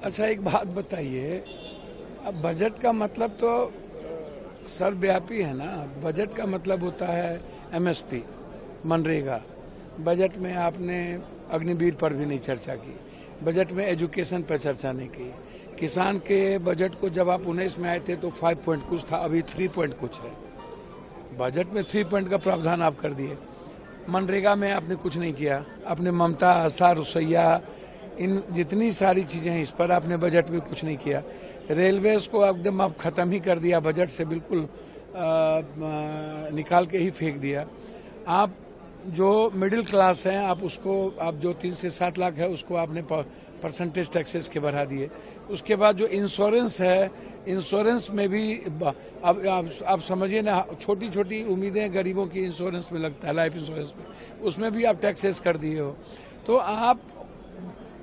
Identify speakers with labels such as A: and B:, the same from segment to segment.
A: अच्छा, एक बात बताइए। अब बजट का मतलब तो सर्वव्यापी है ना। बजट का मतलब होता है एमएसपी, मनरेगा। बजट में आपने अग्निवीर पर भी नहीं चर्चा की। बजट में एजुकेशन पर चर्चा नहीं की। किसान के बजट को जब आप 19 में आए थे तो 5 पॉइंट कुछ था, अभी 3 पॉइंट कुछ है। बजट में 3 पॉइंट का प्रावधान आप कर दिए। मनरेगा में आपने कुछ नहीं किया। आपने ममता, आशा, रुसैया, इन जितनी सारी चीजें हैं, इस पर आपने बजट में कुछ नहीं किया। रेलवेज को एकदम आप खत्म ही कर दिया, बजट से बिल्कुल निकाल के ही फेंक दिया। आप जो मिडिल क्लास हैं, आप उसको, आप जो 3 से 7 लाख है उसको आपने परसेंटेज टैक्सेस के बढ़ा दिए। उसके बाद जो इंश्योरेंस है, इंश्योरेंस में भी अब आप समझिए ना, छोटी छोटी उम्मीदें गरीबों की इंश्योरेंस में लगता है, लाइफ इंश्योरेंस में, उसमें भी आप टैक्सेस कर दिए हो। तो आप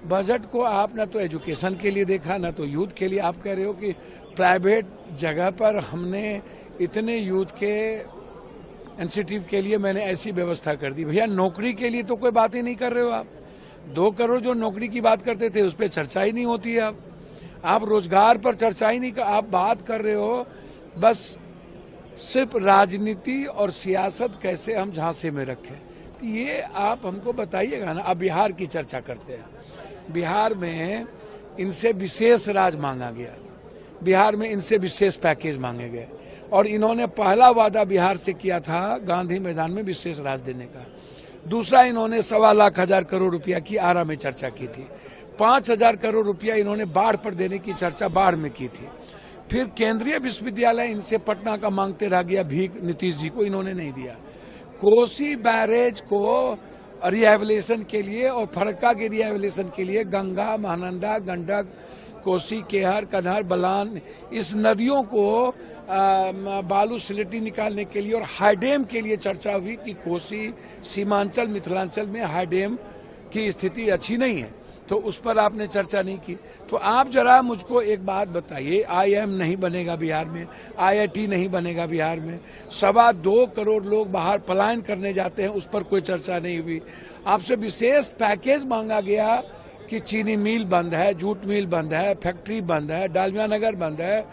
A: बजट को आप ना तो एजुकेशन के लिए देखा, ना तो यूथ के लिए। आप कह रहे हो कि प्राइवेट जगह पर हमने इतने यूथ के इंसेंटिव के लिए मैंने ऐसी व्यवस्था कर दी। भैया, नौकरी के लिए तो कोई बात ही नहीं कर रहे हो आप। 2 करोड़ जो नौकरी की बात करते थे उस पर चर्चा ही नहीं होती है। आप रोजगार पर चर्चा ही नहीं कर, आप बात कर रहे हो बस सिर्फ राजनीति और सियासत कैसे हम झांसे में रखें। तो ये आप हमको बताइएगा ना। अब बिहार की चर्चा करते हैं। बिहार में इनसे विशेष राज मांगा गया, बिहार में इनसे विशेष पैकेज मांगे गए, और इन्होंने पहला वादा बिहार से किया था गांधी मैदान में विशेष राज देने का। दूसरा, इन्होंने 1,25,000 करोड़ रुपया की आरा में चर्चा की थी। 5,000 करोड़ रुपया इन्होंने बाढ़ पर देने की चर्चा बाढ़ में की थी। फिर केंद्रीय विश्वविद्यालय इनसे पटना का मांगते रह गया भीख, नीतीश जी को इन्होंने नहीं दिया। कोसी बैरेज को रिहेबिलिटेशन के लिए और फरक्का के रिहेबिलिटेशन के लिए गंगा, महानंदा, गंडक, कोसी, केहर, कन्हर, बलान, इस नदियों को बालू स्लेटी निकालने के लिए और हाईडेम के लिए चर्चा हुई कि कोसी, सीमांचल, मिथिलांचल में हाईडेम की स्थिति अच्छी नहीं है, तो उस पर आपने चर्चा नहीं की। तो आप जरा मुझको एक बात बताइए, IIM नहीं बनेगा बिहार में, IIT नहीं बनेगा बिहार में, 2.25 करोड़ लोग बाहर पलायन करने जाते हैं, उस पर कोई चर्चा नहीं हुई। आपसे विशेष पैकेज मांगा गया कि चीनी मिल बंद है, जूट मिल बंद है, फैक्ट्री बंद है, डालमिया नगर बंद है,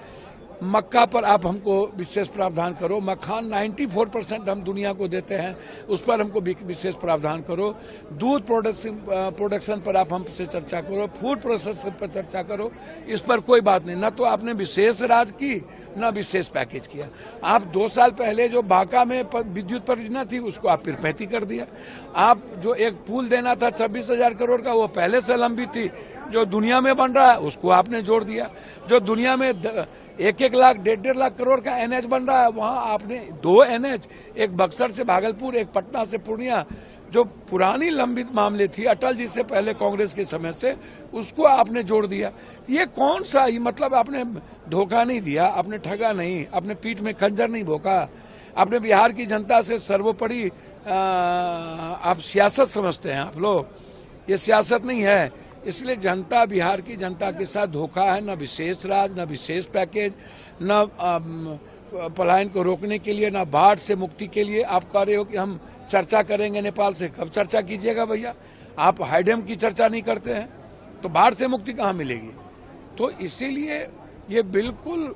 A: मक्का पर आप हमको विशेष प्रावधान करो। मखान 94% हम दुनिया को देते हैं, उस पर हमको विशेष प्रावधान करो। दूध प्रोडक्शन पर आप हमसे चर्चा करो, फूड प्रोसेसिंग पर चर्चा करो। इस पर कोई बात नहीं। न तो आपने विशेष राज की, न विशेष पैकेज किया। आप 2 साल पहले जो बांका में विद्युत परियोजना थी उसको आप पिरपैती कर दिया। आप जो एक पुल देना था 26,000 करोड़ का, वो पहले से लंबित थी। जो दुनिया में बन रहा है उसको आपने जोड़ दिया। जो दुनिया में 1-1 लाख, 1.5 लाख करोड़ का NH बन रहा है, वहां आपने 2 NH, एक बक्सर से भागलपुर, एक पटना से पूर्णिया, जो पुरानी लंबित मामले थी अटल जी से पहले कांग्रेस के समय से, उसको आपने जोड़ दिया। ये कौन सा, ये मतलब आपने धोखा नहीं दिया, आपने ठगा नहीं, आपने पीठ में खंजर नहीं भोंका। आपने बिहार की जनता से सर्वोपरि आप सियासत समझते हैं आप लोग। ये सियासत नहीं है। इसलिए जनता, बिहार की जनता के साथ धोखा है। न विशेष राज, न विशेष पैकेज, न पलायन को रोकने के लिए, न बाढ़ से मुक्ति के लिए। आप कह रहे हो कि हम चर्चा करेंगे नेपाल से। कब चर्चा कीजिएगा भैया? आप हाईडेम की चर्चा नहीं करते हैं तो बाढ़ से मुक्ति कहाँ मिलेगी? तो इसीलिए ये बिल्कुल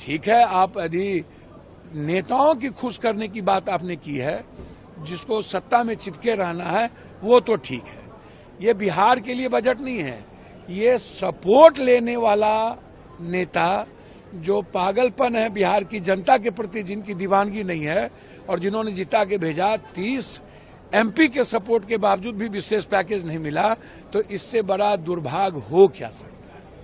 A: ठीक है। आप यदि नेताओं की खुश करने की बात आपने की है, जिसको सत्ता में चिपके रहना है, वो तो ठीक है। ये बिहार के लिए बजट नहीं है। ये सपोर्ट लेने वाला नेता, जो पागलपन है बिहार की जनता के प्रति, जिनकी दीवानगी नहीं है और जिन्होंने जिता के भेजा, 30 MP के सपोर्ट के बावजूद भी विशेष पैकेज नहीं मिला, तो इससे बड़ा दुर्भाग्य हो क्या सकता।